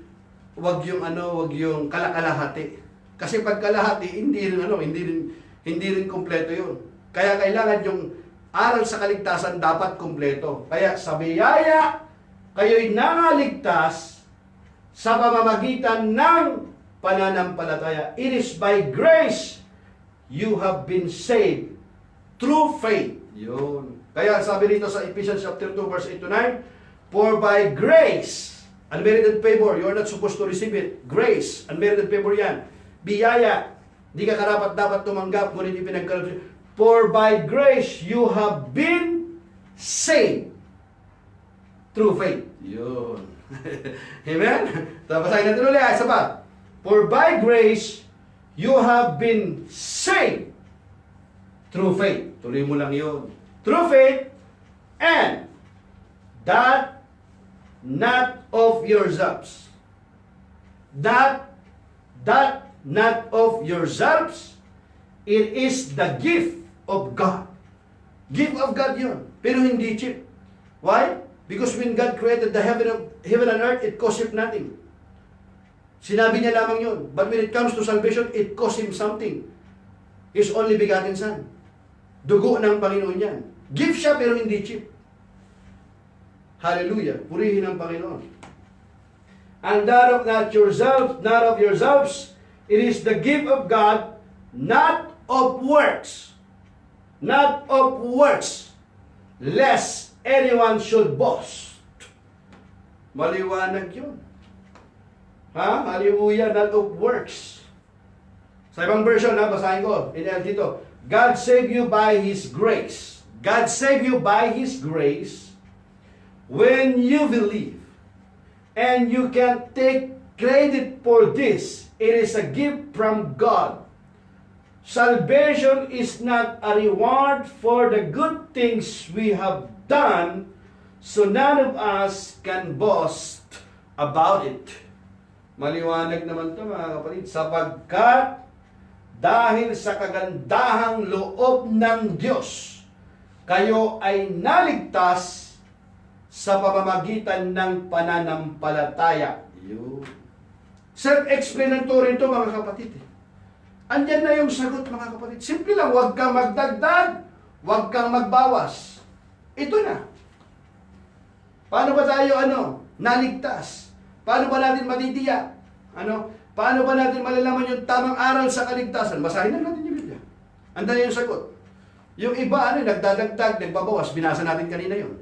kalakalahati. Kasi pag kalahati, hindi rin kumpleto yun. Kaya kailangan yung aral sa kaligtasan dapat kumpleto. Kaya sa biyaya, kayo'y nangaligtas sa pamamagitan ng pananampalataya. It is by grace you have been saved through faith. Yun. Kaya sabi rito sa Ephesians chapter 2, verse 8 to 9, For by grace, unmerited favor, you are not supposed to receive it. Grace, unmerited favor yan. Biyaya, di ka karapat dapat tumanggap, ngunit ipinagkaloob. For by grace, you have been saved through faith. Yun. Amen? Basahin natin ulit, isa pa. For by grace, you have been saved through faith. Tuloy mo lang yun. Through faith, and that not of yourselves. That not of yourselves. It is the gift of God. Gift of God yun. Pero hindi cheap. Why? Because when God created the heaven and earth, it cost him nothing. Sinabi niya lamang yun. But when it comes to salvation, it cost him something. His only begotten Son. Dugo ng Panginoon yan. Gift siya pero hindi cheap. Hallelujah. Purihin ang Panginoon. And that of not of yourselves, it is the gift of God, not of works. Not of works, lest anyone should boast. Maliwanag yun. Ha? Hallelujah, not of works. Sa ibang version, basahin ko. Dito. God save you by His grace. God save you by His grace when you believe. And you can take credit for this. It is a gift from God. Salvation is not a reward for the good things we have done, so none of us can boast about it. Maliwanag naman ito mga kapatid, sapagkat dahil sa kagandahang loob ng Diyos, kayo ay naligtas sa pamamagitan ng pananampalataya. Self-explanatory ito mga kapatid. Andyan na yung sagot mga kapatid. Simple lang, huwag kang magdagdag, huwag kang magbawas. Ito na. Paano ba tayo naligtas? Paano ba natin matitiyak? Paano ba natin malalaman yung tamang aral sa kaligtasan? Basahin na natin yung Biblia. Andyan na yung sagot. Yung iba, nagdadagdag, nagbabawas. Binasa natin kanina yun.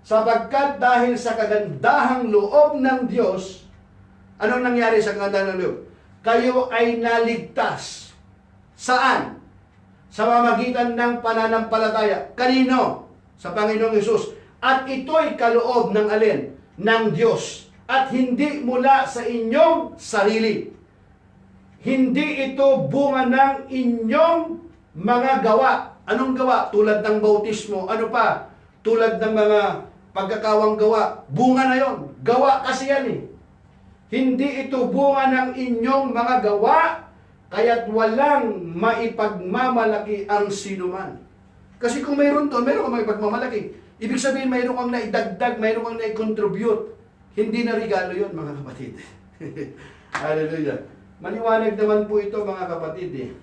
Sapagkat dahil sa kagandahang loob ng Diyos, anong nangyari sa kagandahang loob? Kayo ay naligtas. Saan? Sa pamamagitan ng pananampalataya. Kanino? Sa Panginoong Hesus. At ito'y kaloob ng alin? Ng Diyos. At hindi mula sa inyong sarili. Hindi ito bunga ng inyong mga gawa. Anong gawa? Tulad ng bautismo. Ano pa? Tulad ng mga pagkakawang gawa. Bunga na yon. Gawa kasi yan eh. Hindi ito bunga ng inyong mga gawa, kaya't walang maipagmamalaki ang sinuman. Kasi kung mayroon doon, mayroon kang maipagmamalaki. Ibig sabihin, mayroon kang naidagdag, mayroon kang naikontribute. Hindi na regalo yun, mga kapatid. Hallelujah. Maliwanag naman po ito, mga kapatid.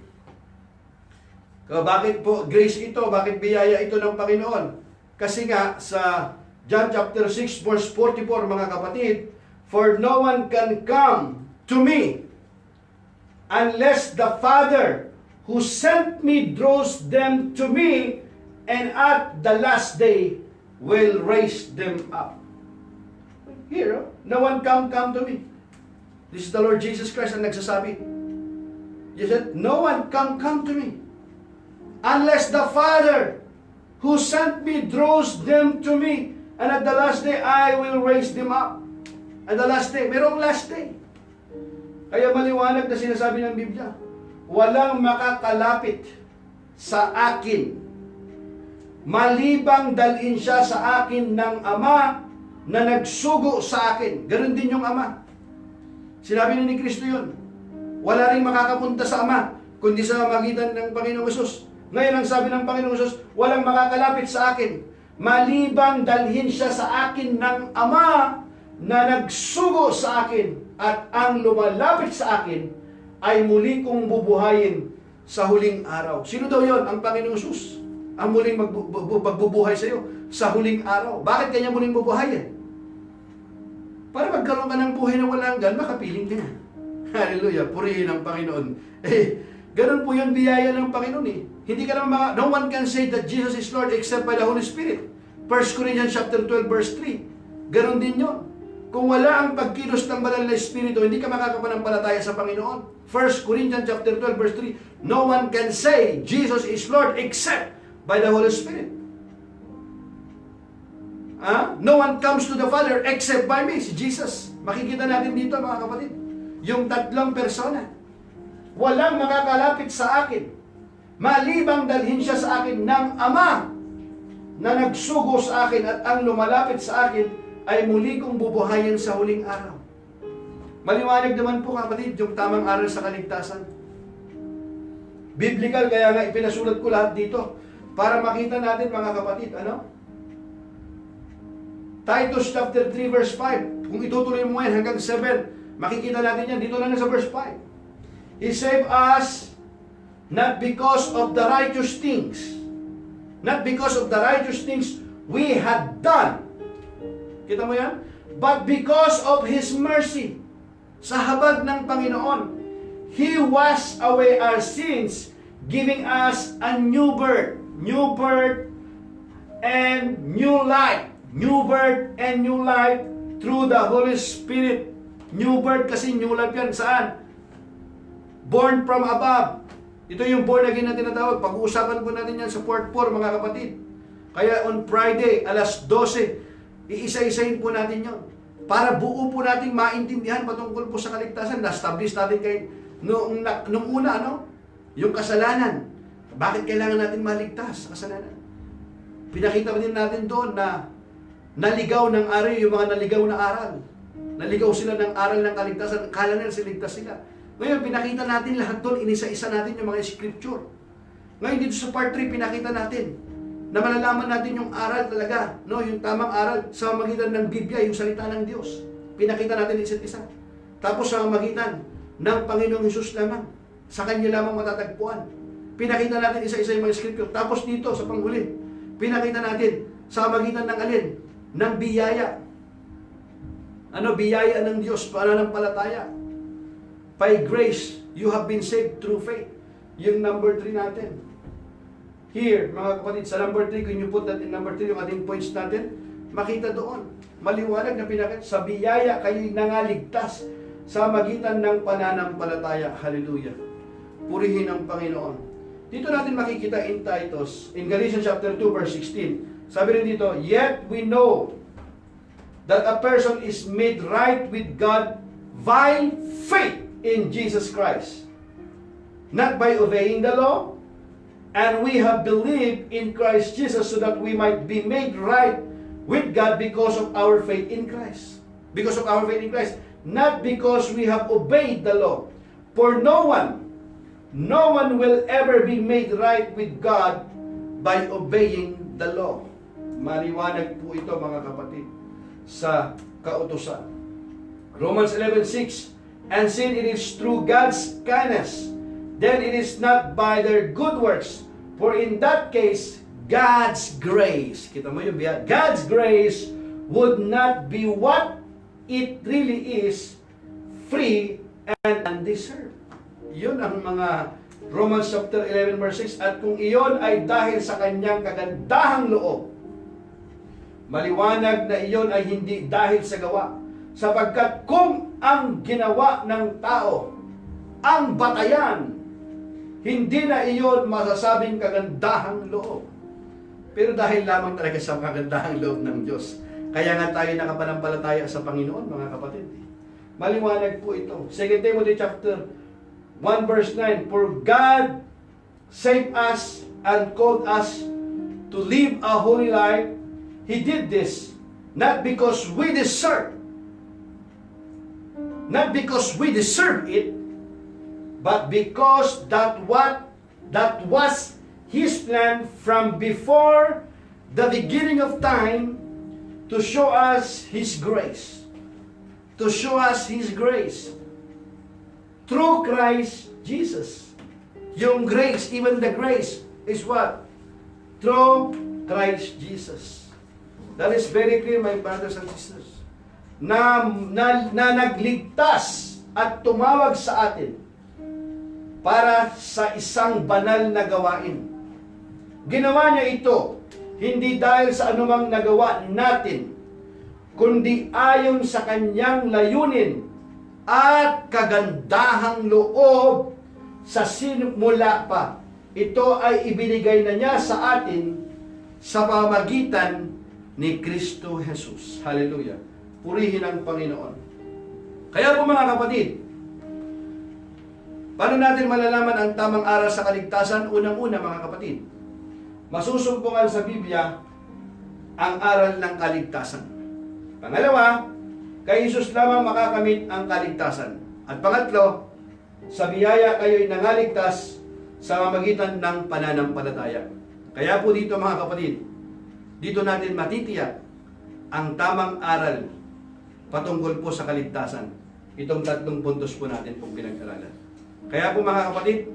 Bakit po grace ito? Bakit biyaya ito ng Panginoon? Kasi nga, sa John chapter 6, verse 44, mga kapatid, for no one can come to me unless the Father who sent me draws them to me, and at the last day will raise them up. Here, no one come to me. This is the Lord Jesus Christ ang nagsasabi. He said, no one come to me unless the Father who sent me draws them to me, and at the last day I will raise them up. At the last day, merong last day. Kaya maliwanag na sinasabi ng Biblia, walang makakalapit sa akin, malibang dalhin siya sa akin ng Ama na nagsugo sa akin. Ganon din yung Ama. Sinabi ni Kristo yun. Wala rin makakapunta sa Ama, kundi sa magitan ng Panginoong Hesus. Ngayon ang sabi ng Panginoong Hesus, walang makakalapit sa akin, malibang dalhin siya sa akin ng Ama na nagsugo sa akin, at ang lumalapit sa akin ay muli kong bubuhayin sa huling araw. Sino daw yon? Ang Panginoong Hesus. Ang muling magbubuhay sa iyo sa huling araw. Bakit kanya muling bubuhayin? Para magkaroon ka ng buhay na walang hanggan, makapiling ka na. Hallelujah. Purihin ang Panginoon. Ganun po yung biyaya ng Panginoon eh. Hindi ka naman no one can say that Jesus is Lord except by the Holy Spirit. 1 Corinthians chapter 12 verse 3. Ganun din yun. Kung wala ang pagkilos ng banal na Espiritu, hindi ka makakapanampalataya sa Panginoon. 1 Corinthians chapter 12 verse 3. No one can say Jesus is Lord except by the Holy Spirit. No one comes to the Father except by me, si Jesus. Makikita natin dito mga kapatid. Yung tatlong persona. Walang makakalapit sa akin, malibang dalhin siya sa akin ng Ama na nagsugo sa akin, at ang lumalapit sa akin ay muli kong bubuhayin sa huling araw. Maliwanag naman po kapatid yung tamang aral sa kaligtasan. Biblical, kaya nga ipinasulat ko lahat dito para makita natin mga kapatid, ano? Titus chapter 3 verse 5. Kung itutuloy mo yan hanggang 7, makikita natin yan. Dito lang sa verse 5. He saved us not because of the righteous things. Not because of the righteous things we had done. Kita mo yan? But because of His mercy. Sa habag ng Panginoon, He washed away our sins, giving us a new birth and new life. New birth and new life through the Holy Spirit. New birth kasi new life yan. Saan? Born from above. Ito yung born again na tinatawag. Pag-uusapan po natin yan sa part 4 mga kapatid. Kaya on Friday, alas 12, iisa-isahin po natin yon. Para buo po natin maintindihan patungkol po sa kaligtasan. Na-establish natin kay nung una, no? Yung kasalanan. Bakit kailangan natin maligtas sa kasalanan? Pinakita din natin doon na naligaw ng aral yung mga naligaw na aral. Naligaw sila ng aral ng kaligtasan. Kala nila siligtas sila. Ngayon, pinakita natin lahat doon. Inisa-isa natin yung mga scripture. Ngayon, dito sa part 3, pinakita natin na malalaman natin yung aral talaga. No? Yung tamang aral sa magitan ng Biblia, yung salita ng Diyos. Pinakita natin isa't isa. Tapos sa magitan ng Panginoong Hesus lamang. Sa Kanya lamang matatagpuan. Pinakita natin isa-isa yung mga scripture. Tapos dito, sa panghuli, pinakita natin sa magitan ng alin? Ng biyaya. Ano? Biyaya ng Diyos, pananampalataya. By grace, you have been saved through faith. Yung number 3 natin. Here, mga kapatid, sa number 3, kung you put that in number 3, yung ating points natin, makita doon. Maliwanag na pinakita, sa biyaya kayo'y nangaligtas sa magitan ng pananampalataya. Hallelujah. Purihin ang Panginoon. Dito natin makikita in Titus, in Galatians chapter 2, verse 16, sabi rin dito, yet we know that a person is made right with God by faith in Jesus Christ, not by obeying the law. And we have believed in Christ Jesus so that we might be made right with God because of our faith in Christ. Because of our faith in Christ. Not because we have obeyed the law. For no one will ever be made right with God by obeying the law. Maliwanag po ito mga kapatid sa kautusan. Romans 11:6, and since it is through God's kindness, then it is not by their good works, for in that case, God's grace, kita mo yung biya, God's grace would not be what it really is, free and undeserved. Yun ang mga Romans chapter 11 verse 6, at kung iyon ay dahil sa kanyang kagandahang loob, maliwanag na iyon ay hindi dahil sa gawa, sapagkat kung ang ginawa ng tao ang batayan, hindi na iyon masasabing kagandahang loob. Pero dahil lamang talaga sa kagandahang loob ng Diyos, kaya nga tayo nakapanampalataya sa Panginoon, mga kapatid. Maliwanag po ito. 2 Timothy chapter 1 verse 9, for God saved us and called us to live a holy life. He did this not because we deserve it, but because that was His plan from before the beginning of time, to show us His grace. To show us His grace. Through Christ Jesus. Yung grace, even the grace, is what? Through Christ Jesus. That is very clear, my brothers and sisters. Na nagligtas at tumawag sa atin para sa isang banal na gawain. Ginawa niya ito hindi dahil sa anumang nagawa natin, kundi ayon sa kanyang layunin at kagandahang loob sa sinumula pa. Ito ay ibinigay na niya sa atin sa pamamagitan ni Kristo Jesus. Hallelujah. Purihin ang Panginoon. Kaya po mga kapatid, paano natin malalaman ang tamang aral sa kaligtasan? Unang-una mga kapatid, masusumpungan sa Biblia ang aral ng kaligtasan. Pangalawa, kay Jesus lamang makakamit ang kaligtasan. At pangatlo, sa biyaya kayo'y nangaligtas sa mamagitan ng pananampalataya. Kaya po dito mga kapatid, dito natin matitiyak ang tamang aral patungkol po sa kaligtasan. Itong 3 puntos po natin pong pinag-aralan. Kaya po mga kapatid,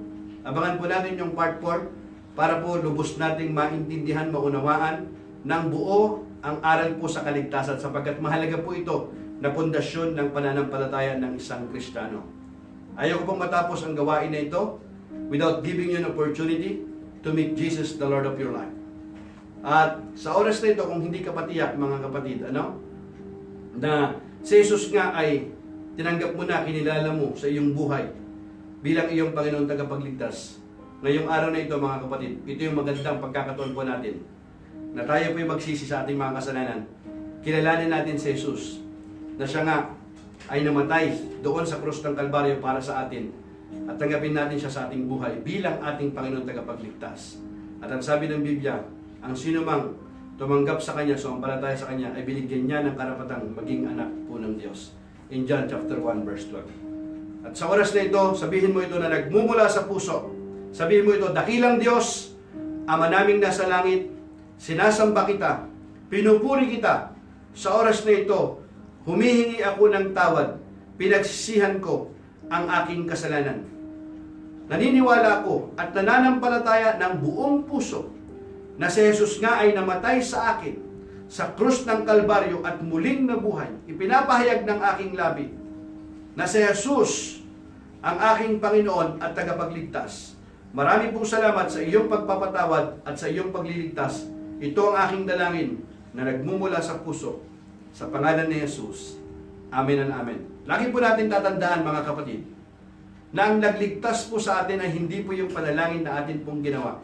abangan po natin yung part 4 para po lubos nating maintindihan, maunawaan ng buo ang aral po sa kaligtasan sapagkat mahalaga po ito na pundasyon ng pananampalataya ng isang Kristiyano. Ayaw ko pong matapos ang gawain na ito without giving you an opportunity to meet Jesus, the Lord of your life. At sa oras na ito, kung hindi ka patiyak, mga kapatid, na si Jesus nga ay tinanggap mo na, kinilala mo sa iyong buhay bilang iyong Panginoon tagapagligtas. Ngayong araw na ito, mga kapatid, ito yung magandang pagkakataon po natin na tayo po'y magsisi sa ating mga kasalanan. Kilalanin natin si Jesus na siya nga ay namatay doon sa krus ng Kalbaryo para sa atin at tanggapin natin siya sa ating buhay bilang ating Panginoon tagapagligtas. At ang sabi ng Biblia, ang sino mang tumanggap sa Kanya, sumampalataya sa Kanya, ay binigyan niya ng karapatang maging anak po ng Diyos. In John chapter 1 verse 12. At sa oras na ito, sabihin mo ito na nagmumula sa puso. Sabihin mo ito, dakilang Diyos, Ama naming nasa langit, sinasamba kita, pinupuri kita. Sa oras na ito, humihingi ako ng tawad, pinagsisihan ko ang aking kasalanan. Naniniwala ako at nananampalataya ng buong puso na si Jesus nga ay namatay sa akin sa krus ng Kalbaryo at muling nabuhay. Ipinapahayag ng aking labi na si Jesus ang aking Panginoon at tagapagligtas. Marami pong salamat sa iyong pagpapatawad at sa iyong pagliligtas. Ito ang aking dalangin na nagmumula sa puso sa pangalan ni Jesus. Amen and amen. Lagi po natin tatandaan mga kapatid na ang nagligtas po sa atin ay hindi po yung panalangin na atin pong ginawa.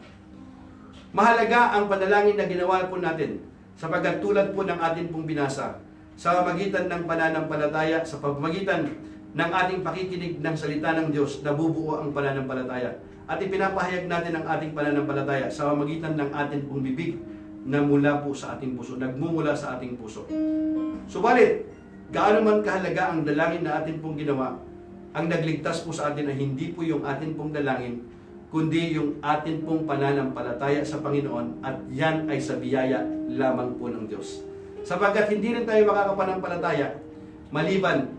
Mahalaga ang panalangin na ginawa po natin sapagkat tulad po ng atin pong binasa sa pamamagitan ng pananampalataya, sa pamamagitan ng ating pakikinig ng salita ng Diyos, nabubuo ang pananampalataya. At ipinapahayag natin ang ating pananampalataya sa pamamagitan ng ating pong bibig na mula po sa ating puso, nagmumula sa ating puso. Subalit, gaano man kahalaga ang dalangin na atin pong ginawa, ang nagligtas po sa atin ay hindi po yung atin pong dalangin, kundi yung atin pong pananampalataya sa Panginoon at yan ay sa biyaya lamang po ng Diyos. Sapagkat hindi rin tayo makakapanampalataya maliban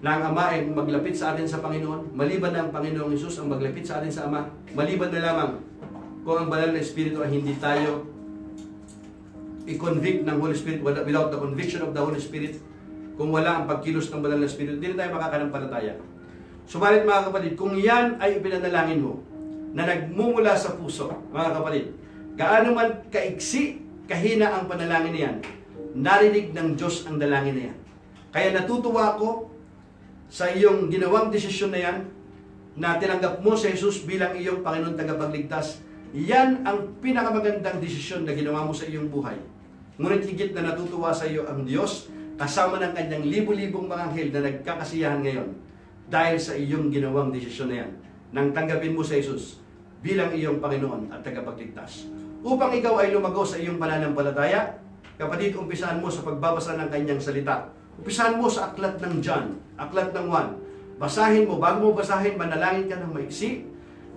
na ang Ama ay maglapit sa atin sa Panginoon, maliban na ang Panginoong Hesus ang maglapit sa atin sa Ama, maliban na lamang kung ang banal na Espiritu ay hindi tayo i-convict ng Holy Spirit without the conviction of the Holy Spirit, kung wala ang pagkilos ng banal na Espiritu, hindi na tayo makakanampalataya. Subalit mga kapatid, kung yan ay ipinanalangin mo, na nagmumula sa puso, mga kapatid, gaano man kaiksi, kahina ang panalangin na yan, narinig ng Diyos ang dalangin na yan. Kaya natutuwa ako sa iyong ginawang desisyon na yan, na tinanggap mo si Jesus bilang iyong Panginoon tagapagligtas. Yan ang pinakamagandang desisyon na ginawa mo sa iyong buhay. Ngunit higit na natutuwa sa iyo ang Diyos, kasama ng kanyang libu-libong mga anghel na nagkakasiyahan ngayon dahil sa iyong ginawang desisyon na yan, nang tanggapin mo si Jesus bilang iyong Panginoon at tagapagligtas. Upang ikaw ay lumago sa iyong pananampalataya, kapatid, umpisahan mo sa pagbabasa ng kanyang salita. Umpisahan mo sa aklat ng John, aklat ng 1. Basahin mo, bago mo basahin, manalangin ka ng maiksi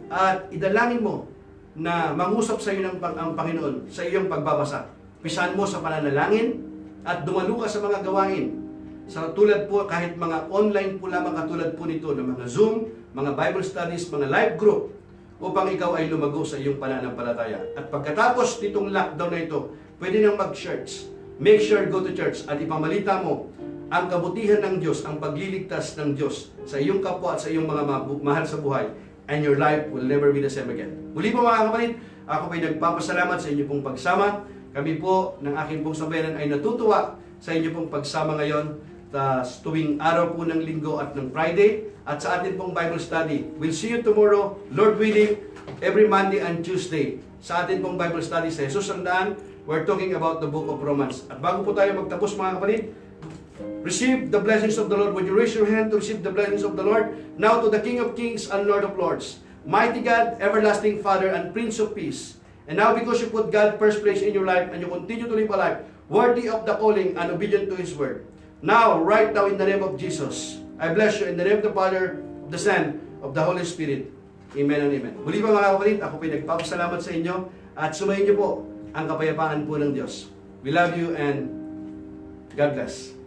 at idalangin mo na mangusap sa iyo ang Panginoon sa iyong pagbabasa. Umpisahan mo sa pananalangin at dumalo ka sa mga gawain. Sa tulad po, kahit mga online po lamang katulad po nito, ng mga Zoom, mga Bible studies, mga live group, upang ikaw ay lumago sa iyong pananampalataya. At pagkatapos nitong lockdown na ito, pwede nang mag-church. Make sure go to church at ipamalita mo ang kabutihan ng Diyos, ang pagliligtas ng Diyos sa iyong kapwa at sa iyong mga mahal sa buhay, and your life will never be the same again. Muli po mga kapatid, ako po'y nagpapasalamat sa inyo pong pagsama. Kami po ng aking pong sambayanan ay natutuwa sa inyo pong pagsama ngayon tuwing araw po ng Linggo at ng Friday at sa atin pong Bible study. We'll see you tomorrow, Lord willing, every Monday and Tuesday. Sa atin pong Bible study sa Jesus ang Daan, we're talking about the book of Romans. At bago po tayo magtapos mga kapatid, receive the blessings of the Lord. Would you raise your hand to receive the blessings of the Lord? Now to the King of Kings and Lord of Lords, mighty God, everlasting Father, and Prince of Peace, And now because you put God first place in your life and you continue to live a life worthy of the calling and obedient to His word. Now, right now in the name of Jesus, I bless you in the name of the Father, of the Son, of the Holy Spirit. Amen and amen. Muli pa mga kapatid, ako po nagpapasalamat sa inyo at sumayin niyo po ang kapayapaan po ng Diyos. We love you and God bless.